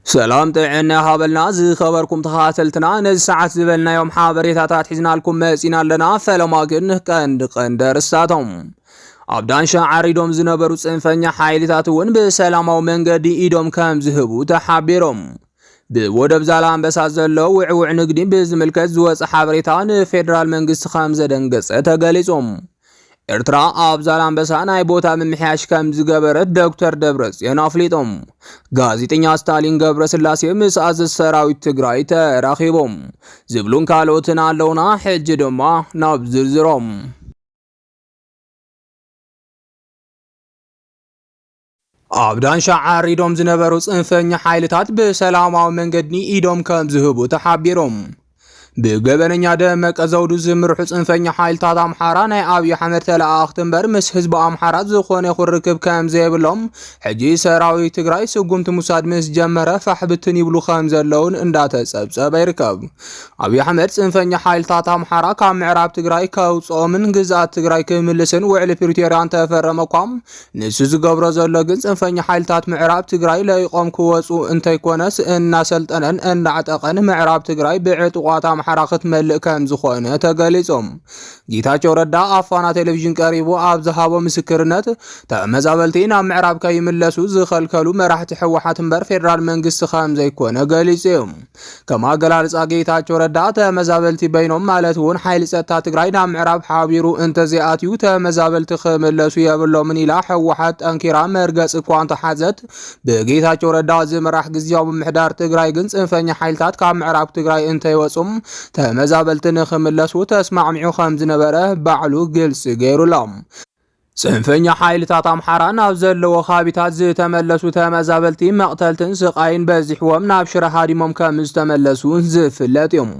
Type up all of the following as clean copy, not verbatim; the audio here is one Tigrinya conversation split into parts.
سلام طعنا هابلنا زي خبركم تخاتلتنا نز ساعات زبلنا يوم حابريتات حزنا لكم مسينا لنا فلما كن قند رساتهم عبدان شاعريدوم زنبرو صنفኛ ኃይልታቱን በሰላማው መንገድ ኢዶም ከም ዝህቡ ተሓቢሮም በወደብ ዛላምበሳ ዘለው ውዕውዕ ንግዲን በዝምልከት ዝወጽ ሓበሬታን ፌደራል መንግስት ከም ዘደንገጸ ተገሊጾም ኤርትራ ኣብ ዛላምበሳ ናይ ቦታ ምምሕያሽ ከም ዝገበረት ዶክተር ደብረጽዮን ኣፍሊጦም ጋዜጠኛ ስታሊን ገብረስላሴ ምስ ኣዘዝ ሰራዊት ትግራይ ተራኺቦም ዝብሉን ካልኦትን ኣለውና ሕጂ ድማ ናብ ዝርዝሮም عبدان شاعريدوم زنبرو صنفኛ ኃይልታት በሰላማዊ መንገድ ኢዶም ከም ዝህቡ ተሓቢሮም بجبرنيا دمك أزودو زمرح صنفኛ ኃይልታት አምሓራ ናይ አብይ አሕመድ ተላእኽት እምበር ምስ ህዝቢ አምሓራ ዝኾነ ይኹርክብ ከም ዘይብሎም ሕጂ ሰራዊት ትግራይ ስጉምቲ ሙሳድ ምስ ጀመረ ፈሕብትን ይብሉ ከም ዘለውን እንዳተጸብጸበ ይርከብ አብይ አሕመድ ጽንፈኛ ኃይልታት አምሓራ ካብ ምዕራብ ትግራይ ከውጾምን ግዛት ትግራይ ክምልስን ውዕል ፕሪቶሪያን ተፈረመቋም ንሱ ዝገብሮ ዘሎ ግን ጽንፈኛ ኃይልታት ምዕራብ ትግራይ ለይቆም ክወጹ እንተይኮነስ እናሰልጠነን እናዓጠቀን ምዕራብ ትግራይ ብዕጥቋታ حركة ملء كم زخانة تجلسهم ጌታቸው ረዳ አፋና ቴሌቪዥን ቀሪቦ አብዛሃቦ ምስክርነት ተመዛበልቲና ምዕራብ ከይመለሱ ዝኸልከሉ መራሕቲ ሕወሓት እምበር ፌደራል መንግስት ከም ዘይኮነ ገሊጹም ከማገላልጻ ጌታቸው ረዳ ተመዛበልቲ በይኖም ማለት ወን ኃይል ጸጥታ ትግራይና ምዕራብ ሓቢሩ እንተዚአትዩ ተመዛበልቲ ከመለሱ የብሎምን ኢላ ሕወሓት ጠንኪራ መርገጽ ኳንታ ሓዘት በጌታቸው ረዳ ዝመራሕ ግዚያው ምሕዳር ትግራይ ግን ጽንፈኛ ኃይልታት ካብ ምዕራብ ትግራይ እንተይወጹም ተመዛበልቲ ንኸመለሱ ተስማዕሚዑ ከም ነበረ ባዕሉ ግልጽ ገይሩሎም ጽንፈኛ ኃይልታት አምሓራ ናብ ዘለዎ ኻቢታት ዝተመለሱ ተመዛበልቲ መቅተልትን ስቃይን በዚሕዎም ናብ ሽረ ሃዲሞም ከም ዝተመለሱ ዝፍለጥ እዮም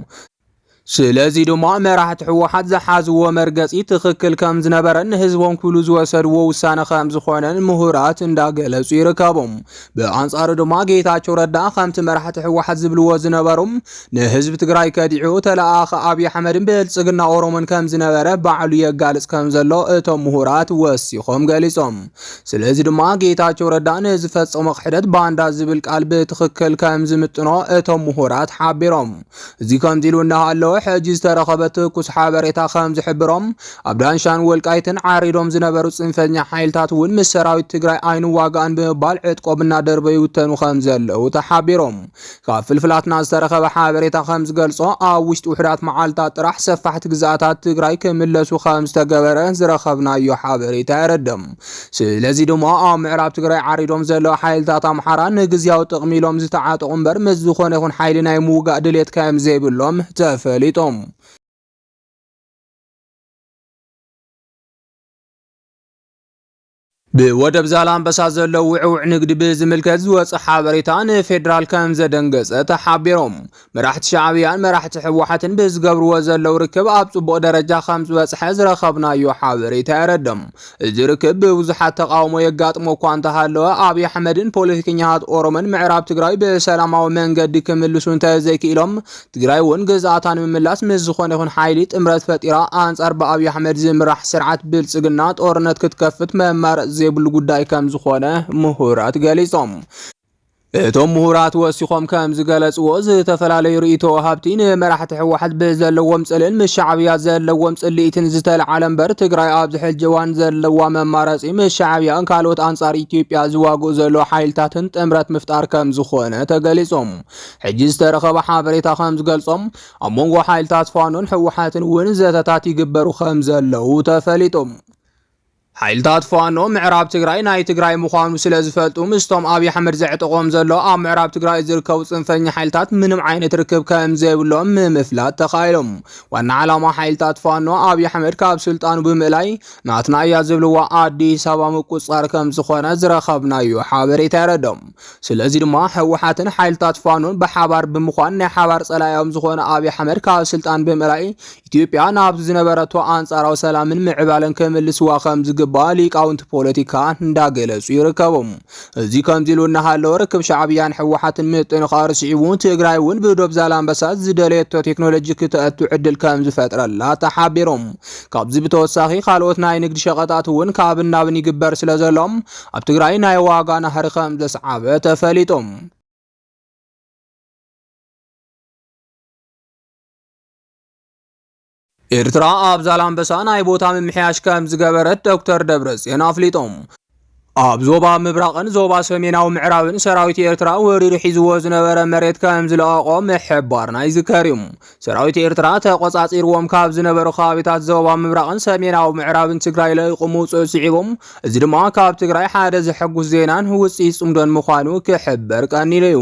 ስለዚህ ድማ መራሕቲ ሕወሓት ዝሓዝዎ መርገጺ ትኽክል ከም ዝነበረን ህዝቦም ኩሉ ዝወሰድዎ ውሳነ ከም ዝኾነን ምሁራት እንዳገለጹ ይርከቦም በአንጻሩ ድማ ጌታቸው ረዳ ከምቲ መራሕቲ ሕወሓት ዝብልዎ ዝነበሩም ንህዝብ ትግራይ ከዲዑ ተላኣኸ አብይ አሕመድን ብልጽግና ኦሮሞን ከም ዝነበረ ባዕሉ የጋልጽ ከም ዘሎ እቶም ምሁራት ወሲኾም ገሊጾም ስለዚህ ድማ ጌታቸው ረዳ ንዝፈጸሞ ቅሕደት ባንዳ ዝብል ቃል ብትኽክል ከም ዝምጥኖ እቶም ምሁራት ሓቢሮም እዚ ከም ዚሉ እናሃለወ حجز ترخبت كوس حابريتا خام زحبرم عبدانشان والقايتن عاريدوم زنبرو صنفኛ ኃይልታት ውን መሰራዊት ትግራይ አይኑ ዋጋን በመባል ዕጥቆብና ደርበይውተኑ ከም ዘለው ተሓቢሮም ካፍልፍላትና ዝተረኸበ ሓበሬታ ከም ዝገልጾ ኣብ ውሽጥ ውሕዳት መዓልታት ጥራሕ ሰፋሕት ግዛታት ትግራይ ክምለሱ ከም ዝተገበረ ዝረኸብናዮ ሓበሬታ ይረድም ስለዚህ ድማ ኣብ ምዕራብ ትግራይ ዓሪዶም ዘለው ኃይልታት አምሓራ ንግዚያው ጥቕሚሎም ዝተዓጠቑ እምበር ምስ ዝኾነ ይኹን ኃይሊ ናይ ምውጋእ ድሌት ከም ዘይብሎም ተፈሊ توم بودب زالامبሳ ዘለው ውዕውዕ ንግዲ ብዝምልከት ዝወጽ ሓበሬታን ፌደራል ከም ዘደንገጸ ተሓቢሮም መራሕቲ ሻዕብያን መራሕቲ ሕወሓትን ብዝገብርዎ ዘለው ርክብ ኣብ ጽቡቕ ደረጃ ከም ዝወጽሐ ዝረኸብናዮ ሓበሬታ ይረድም እዚ ርክብ ብዙሓት ተቃውሞ የጋጥሞ እኳ እንተሃለወ አብይ አሕመድን ፖለቲከኛት ኦሮሞን ምዕራብ ትግራይ በሰላማዊ መንገዲ ክምልሱ እንተዘይክኢሎም ትግራይ ውን ግዛኣታን ምምላስ ምስ ዝኾነ ይኹን ኃይሊ ጥምረት ፈጢራ አንጻር በአብይ አሕመድ ዝምራሕ ስርዓት ብልጽግና ጦርነት ክትከፍት መማረጽ ዘይብሉ ጉዳይ ከም ዝኾነ ምሁራት ገሊጾም እቶም ምሁራት ወሲኾም ከም ዝገለጽዎ ዝተፈላለዩ ርእይቶ ሃብቲ ንመራሕቲ ሕወሓት ብዘለዎም ጽልል ምሻዕብያ ዘለዎም ጽልኢትን ዝተለዓለ እምበር ትግራይ ኣብ ዝሕልጀዋን ዘለዋ መማረጺ ምሻዕብያን ካልኦት አንጻር ኢትዮጵያ ዝዋግኡ ዘሎ ኃይልታትን ጥምረት ምፍጣር ከም ዝኾነ ተገሊጾም ሕጂ ዝተረኸበ ሓበሬታ ከም ዝገልጾም ኣብ መንጎ ኃይልታት ፋኖን ሕወሓትን ውን ዘተታት ይግበሩ ከም ዘለው ተፈሊጦም ኃይልታት ፋኖ ምዕራብ ትግራይ ናይ ትግራይ ምዃኑ ስለ ዝፈልጡ ምስቶም አብይ አሕመድ ዘዕጥቆም ዘሎ ኣብ ምዕራብ ትግራይ ዝርከቡ ጽንፈኛ ኃይልታት ምንም ዓይነት ርክብ ከም ዘይብሎም ምፍላጥ ተኻይሎም ዋና ዓላማ ኃይልታት ፋኖ አብይ አሕመድ ካብ ስልጣኑ ብምእላይ ናትና እያ ዝብልዋ አዲስ አበባ ምቁጻር ከም ዝኾነ ዝረኸብናዮ ሓበሬታ ይረድም ስለዚህ ድማ ሕወሓትን ኃይልታት ፋኖን በሓባር ብምዃን ናይ ሓባር ጸላዮም ዝኾነ አብይ አሕመድ ካብ ስልጣን ብምእላይ ኢትዮጵያ ናብ ዝነበረቶ አንጻራዊ ሰላምን ምዕባለን ክምልስዋ ከም ሊቃውንት ፖለቲካ እንዳገለጹ ይርከቦም እዚ ከም ዚሉ እናሃለው ርክብ ሻዕብያን ሕወሓትን ምጥንኻር ሲዒቡን ትግራይ ውን ብዶብ ዛላምበሳ ዝደለየቶ ቴክኖሎጂ ክትአቱ ዕድል ከም ዝፈጥረላ ተሓቢሮም ካብዚ ብተወሳኺ ካልኦት ናይ ንግዲ ሸቐጣት ውን ካብ ናብን ይግበር ስለዘሎም ኣብ ትግራይ ናይ ዋጋ ናህሪ ከም ዘስዓበ ተፈሊጦም ኤርትራ ኣብ ዛላንበሳ ናይ ቦታ ምምሕያሽ ከም ዝገበረት ዶክተር ደብረጽዮን ኣፍሊጦም። ኣብ ዞባ ምብራቕን ዞባ ሰሜናዊ ምዕራብን ሰራዊት ኤርትራ ወሪሩ ሒዝዎ ዝነበረ መሬት ከም ዝለቐቆ ምሕባርና ይዝከር እዩ። ሰራዊት ኤርትራ ተቆጻጺርዎም ካብ ዝነበሩ ከባቢታት ዞባ ምብራቕን ሰሜናዊ ምዕራብን ትግራይ ለይቁ ምውፅኡ ስዒቦም፣ እዚ ድማ ካብ ትግራይ ሓደ ዘሐጉስ ዜናን ውፅኢት ጽምዶን ምዃኑ ክሕበር ቀኒሉ እዩ።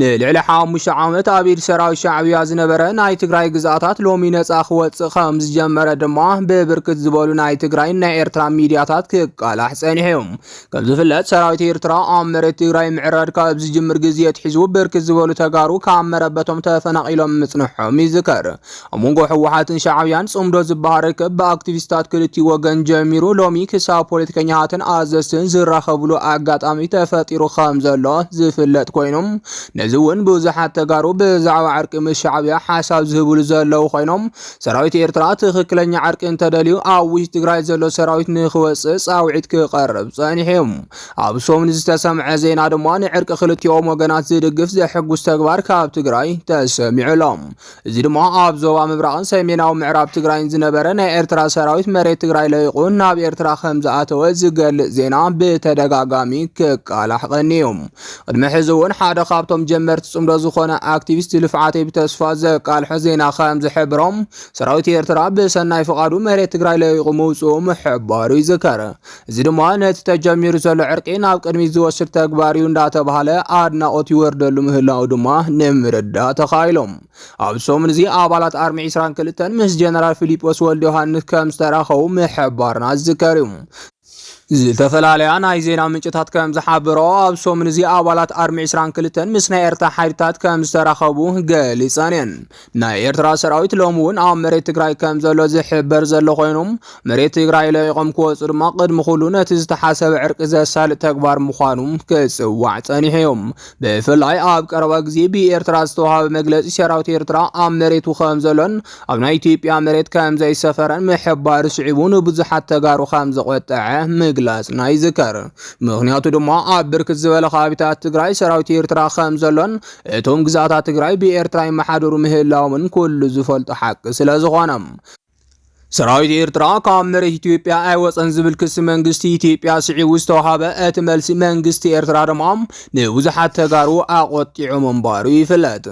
ንልዕሊ 5 ዓመት ኣብ ኢድ ሰራዊት ሻዕብያ ዝነበረ ናይ ትግራይ ግዛኣታት ሎሚ ነጻ ክወፅእ ከም ዝጀመረ ድማ ብብርክት ዝበሉ ናይ ትግራይ ናይ ኤርትራ ሚድያታት ክቃላሕ ጸኒሖም። ከም ዝፍለጥ ሰራዊት ኤርትራ ኣብ መሬት ትግራይ ምዕራድ ካብ ዝጅምር ግዜ ትሒዙ ብርክት ዝበሉ ተጋሩ ካብ መረበቶም ተፈናቂሎም ምጽንሖም ይዝከር። ኣብ መንጎ ህወሓትን ሻዕብያን ጽምዶ ዝበሃል ርክብ ብኣክቲቪስታት ክልቲኡ ወገን ጀሚሩ ሎሚ ክሳብ ፖለቲከኛታትን ኣዘዝትን ዝራኸብሉ ኣጋጣሚ ተፈጢሩ ከም ዘሎ ዝፍለጥ ኮይኖም፣ ነዚ እውን ብዙሓት ተጋሩ ብዛዕባ ዕርቂ ምስ ሻዕብያ ሓሳብ ዝህብሉ ዘለው ኮይኖም፣ ሰራዊት ኤርትራ ትክክለኛ ዕርቂ እንተደልዩ ኣብ ውሽጢ ትግራይ ዘሎ ሰራዊት ንክወፅእ ጻውዒት ክቐርብ ጸኒሑ። ኣብ ሶምን ዝተሰምዐ ዜና ድማ ንዕርቂ ክልቲኦም ወገናት ዝድግፍ ዘሐጉስ ተግባር ካብ ትግራይ ተሰሚዑሎም። እዚ ድማ ኣብ ዞባ ምብራቕን ሰሜናዊ ምዕራብ ትግራይን ዝነበረ ናይ ኤርትራ ሰራዊት መሬት ትግራይ ለይቁ ናብ ኤርትራ ከም ዝኣተወ ዝገልጽ ዜና ብተደጋጋሚ ክቃላሕ ቀኒዩ። ቅድሚ ሕዚ እውን ሓደ ካብቶም ጀመርቲ ጽምዶ ዝኾነ ኣክቲቪስት ልፍዓተይ ብተስፋ ዘቃልሖ ዜና ከም ዝሕብሮም ሰራዊት ኤርትራ ብሰናይ ፍቓዱ መሬት ትግራይ ለይቁ ምውፅኡ ምሕባሩ ይዝከር። እዚ ድማ ነቲ ተጀሚሩ ዘሎ ዕርቂ ናብ ቅድሚት ዝወስድ ተግባር እዩ እንዳተባሃለ ኣድናቆት ይወርደሉ ምህላው ድማ ንምርዳእ ተኻኢሎም። ኣብ ሰሙን እዚ ኣባላት ኣርሚ 22 ምስ ጀነራል ፊሊጶስ ወልደ ዮሃንስ ከም ዝተራኸቡ ምሕባርና ዝዝከር እዩ። ዝተፈላለዩ ናይ ዜና ምንጭታት ከም ዝሓበሮ ኣብ ሶምን እዚ ኣባላት ኣርሚ 22 ምስ ናይ ኤርትራ ሓይልታት ከም ዝተራኸቡ ገሊፀን እየን። ናይ ኤርትራ ሰራዊት ሎሚ እውን ኣብ መሬት ትግራይ ከም ዘሎ ዝሕበር ዘሎ ኮይኖም መሬት ትግራይ ለይቆም ክወፁ ድማ ቅድሚ ኩሉ ነቲ ዝተሓሰበ ዕርቂ ዘሳልጥ ተግባር ምዃኑ ክጽዋዕ ጸኒሖም። ብፍላይ ኣብ ቀረባ ግዜ ብኤርትራ ዝተዋሃበ መግለጺ ሰራዊት ኤርትራ ኣብ መሬቱ ከም ዘሎን ኣብ ናይ ኢትዮጵያ መሬት ከም ዘይሰፈረን ምሕባር ስዒቡ ንብዙሓት ተጋሩ ከም ዘቆጠዐ ግላጽና ይዝከር። ምክንያቱ ድማ ኣብ ብርክት ዝበለ ከባቢታት ትግራይ ሰራዊት ኤርትራ ከም ዘሎን እቶም ግዛኣታት ትግራይ ብኤርትራ ይመሓደሩ ምህላዎም ኩሉ ዝፈልጡ ሓቂ ስለ ዝኾነ ሰራዊት ኤርትራ ካብ መሬት ኢትዮጵያ ኣይወፀን ዝብል ክስ መንግስቲ ኢትዮጵያ ስዒቡ ዝተዋሃበ እቲ መልሲ መንግስቲ ኤርትራ ድማ ንብዙሓት ተጋሩ ኣቆጢዑ ምንባሩ ይፍለጥ።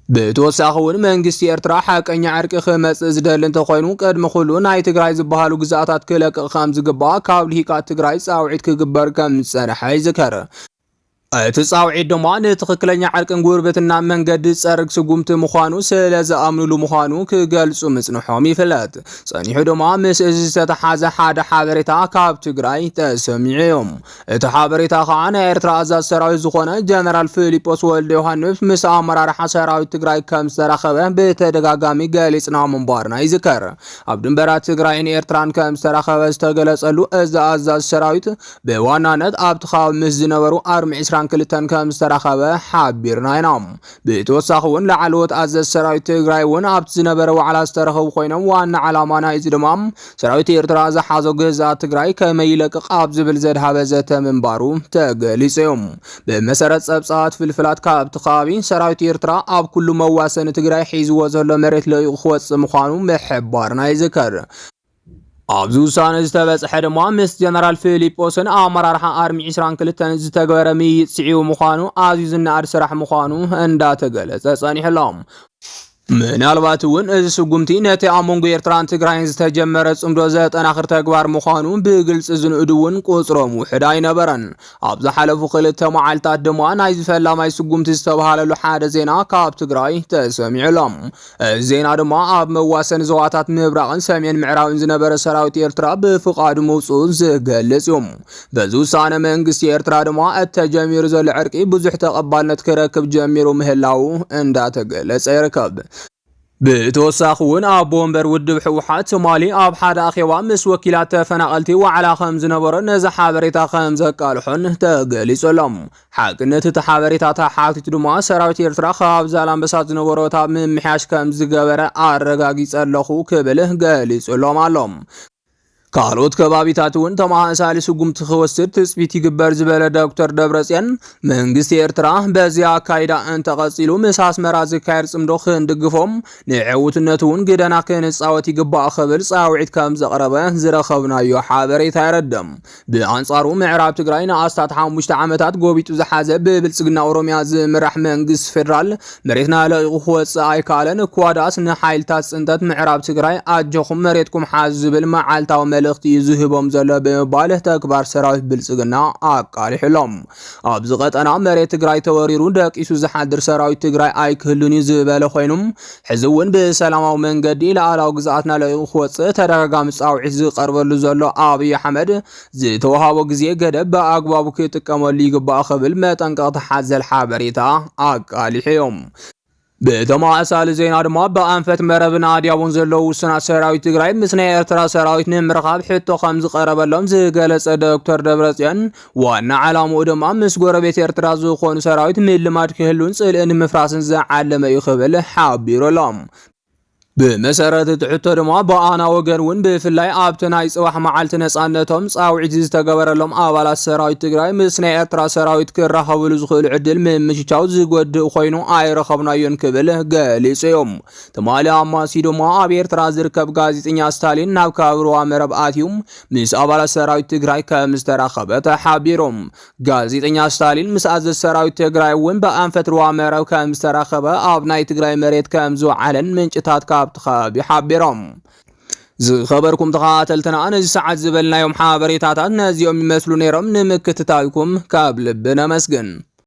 ብተወሳኺ እውን መንግስቲ ኤርትራ ሓቀኛ ዕርቂ ክመጽእ ዝደሊ እንተኮይኑ ቅድሚ ኩሉ ናይ ትግራይ ዝበሃሉ ግዛኣታት ክለቅቕ ከም ዝግባእ ካብ ልሂቃት ትግራይ ጻውዒት ክግበር ከም ዝጸንሐ ይዝከር። እቲ ጻውዒት ድማ ንትክክለኛ ዕርቅን ጉርብትና መንገዲ ጸርግ ስጉምቲ ምዃኑ ስለ ዝኣምንሉ ምዃኑ ክገልጹ ምጽንሖም ይፍለጥ። ጸኒሑ ድማ ምስ እዚ ዝተተሓዘ ሓደ ሓበሬታ ካብ ትግራይ ተሰሚዑ እዮም። እቲ ሓበሬታ ከዓ ናይ ኤርትራ ኣዛዝ ሰራዊት ዝኾነ ጀነራል ፊሊጶስ ወልደ ዮሃንስ ምስ ኣመራርሓ ሰራዊት ትግራይ ከም ዝተራኸበ ብተደጋጋሚ ገሊጽና ምንባርና ይዝከር። ኣብ ድንበራት ትግራይን ኤርትራን ከም ዝተራኸበ ዝተገለጸሉ እዚ ኣዛዝ ሰራዊት ብዋናነት ኣብቲ ከባቢ ምስ ዝነበሩ ኣርሚ 22 ከም ዝተራኸበ ሓቢርና ኢና። ብተወሳኺ እውን ላዕለዎት ኣዘዝ ሰራዊት ትግራይ እውን ኣብቲ ዝነበረ ዋዕላ ዝተረኸቡ ኮይኖም ዋና ዓላማ ናይዚ ድማ ሰራዊት ኤርትራ ዝሓዞ ግዛኣት ትግራይ ከመይ ይለቅቕ ኣብ ዝብል ዘድሃበ ዘተ ምንባሩ ተገሊጹ እዩ። ብመሰረት ጸብጻባት ፍልፍላት ካብቲ ከባቢ ሰራዊት ኤርትራ ኣብ ኩሉ መዋሰኒ ትግራይ ሒዝዎ ዘሎ መሬት ለይቁ ክወፅእ ምዃኑ ምሕባርና ይዝከር። ኣብዚ ውሳነ ዝተበጽሐ ድማ ምስ ጀነራል ፊሊጶስን ኣመራርሓ ኣርሚ 22 ዝተገበረ ምይይጥ ስዒቡ ምዃኑ ኣዝዩ ዝነኣድ ስራሕ ምዃኑ እንዳተገለጸ ጸኒሕሎም። ምናልባት እውን እዚ ስጉምቲ ነቲ ኣብ መንጎ ኤርትራን ትግራይን ዝተጀመረ ጽምዶ ዘጠናኽር ተግባር ምዃኑ ብግልጽ ዝንእዱ እውን ቁጽሮም ውሕድ ኣይነበረን። ኣብ ዝሓለፉ 2 መዓልታት ድማ ናይ ዝፈላማይ ስጉምቲ ዝተባሃለሉ ሓደ ዜና ካብ ትግራይ ተሰሚዑሎም። እዚ ዜና ድማ ኣብ መዋሰኒ ዞባታት ምብራቕን ሰሜን ምዕራብን ዝነበረ ሰራዊት ኤርትራ ብፍቓዱ ምውፅኡ ዝገልጽ እዩ። በዚ ውሳነ መንግስቲ ኤርትራ ድማ እተጀሚሩ ዘሎ ዕርቂ ብዙሕ ተቐባልነት ክረክብ ጀሚሩ ምህላው እንዳተገለጸ ይርከብ። ብተወሳኺ እውን ኣብ ቦምበር ውድብ ሕወሓት ሶማሊ ኣብ ሓደ ኣኼባ ምስ ወኪላት ተፈናቐልቲ ዋዕላ ከም ዝነበረ ነዚ ሓበሬታ ከም ዘቃልሖን ተገሊጹሎም። ሓቅነት እቲ ሓበሬታ ተሓቲቱ ድማ ሰራዊት ኤርትራ ካብ ዛላንበሳ ዝነበሮ እታ ምምሕያሽ ከም ዝገበረ ኣረጋጊጸ ኣለኹ ክብል ገሊጹሎም ኣሎም። ካልኦት ከባቢታት እውን ተማሳሊ ስጉምቲ ክወስድ ትጽቢት ይግበር ዝበለ ዶክተር ደብረጽዮን መንግስቲ ኤርትራ በዚያ አካይዳ እንተቀጺሉ ምስ አስመራ ዝካየድ ጽምዶ ክንድግፎም ንዕውትነቱ እውን ግደና ክንጻወት ይግባእ ክብል ጻውዒት ከም ዘቕረበ ዝረኸብናዮ ሓበሬታ ይረድም። ብኣንጻሩ ምዕራብ ትግራይ ንኣስታት 5 ዓመታት ጎቢጡ ዝሓዘ ብብልጽግና ኦሮሚያ ዝምራሕ መንግስቲ ፌደራል መሬትና ለቂቑ ክወጽእ ኣይከኣለን እኳ ዳስ ንሓይልታት ጽንተት ምዕራብ ትግራይ ኣጀኹም መሬትኩም ሓዝ ዝብል መዓልታዊ መልእኽቲ ዝህቦም ዘሎ ብምባል ተግባር ሰራዊት ብልጽግና ኣቃሊሕሎም። ኣብዚ ቀጠና መሬት ትግራይ ተወሪሩ ደቂሱ ዝሓድር ሰራዊት ትግራይ ኣይክህሉን ዝበለ ኮይኑም ሕዚ እውን ብሰላማዊ መንገዲ ላዕላዊ ግዝኣትና ለቂቑ ክወጽእ ተደጋጋሚ ጻውዒት ዝቀርበሉ ዘሎ ኣብይ ኣሕመድ ዝተወሃቦ ግዜ ገደብ ብኣግባቡ ክጥቀመሉ ይግባእ ክብል መጠንቀቕቲ ሓዘል ሓበሬታ ኣቃሊሕዮም። በተማሳሊ ዜና ድማ በአንፈት መረብና አዲያቦን ዘለው ውስናት ሰራዊት ትግራይ ምስ ናይ ኤርትራ ሰራዊት ንምርኻብ ሕቶ ከም ዝቀረበሎም ዝገለጸ ዶክተር ደብረጽዮን ዋና ዓላማኡ ድማ ምስ ጎረቤት ኤርትራ ዝኾኑ ሰራዊት ምልማድ ክህሉን ጽልእን ምፍራስን ዝዓለመ እዩ ክብል ሓቢሮሎም። بمسارات تحت دما بأنا وجرون بفلاي أبتنا يسوح معلت نصانتهم صاوعي تستجبر لهم أول السراوي تجري مسنا أترى سراوي تكره حول زخول عدل من مش تجاوز جود خينو عير خبنا ينكبله جالس يوم تمالي أما سيدو ما أبير ترازر كب غازي إنيا ستالين ناوكابرو أمرب آتيوم مس أول السراوي تجري كمستر خبت حبيرهم غازي إنيا ستالين مس أز السراوي تجري وين بأنفترو أمرب كمستر خبت أبناي تجري مريت كمزو علن من جتات بحبرهم خبركم تقاتلتنا أنا ساعات زبلنا يوم حابريتات نازيوم يمثلوا نيرم نمكتتايكم كابل بنا مسجن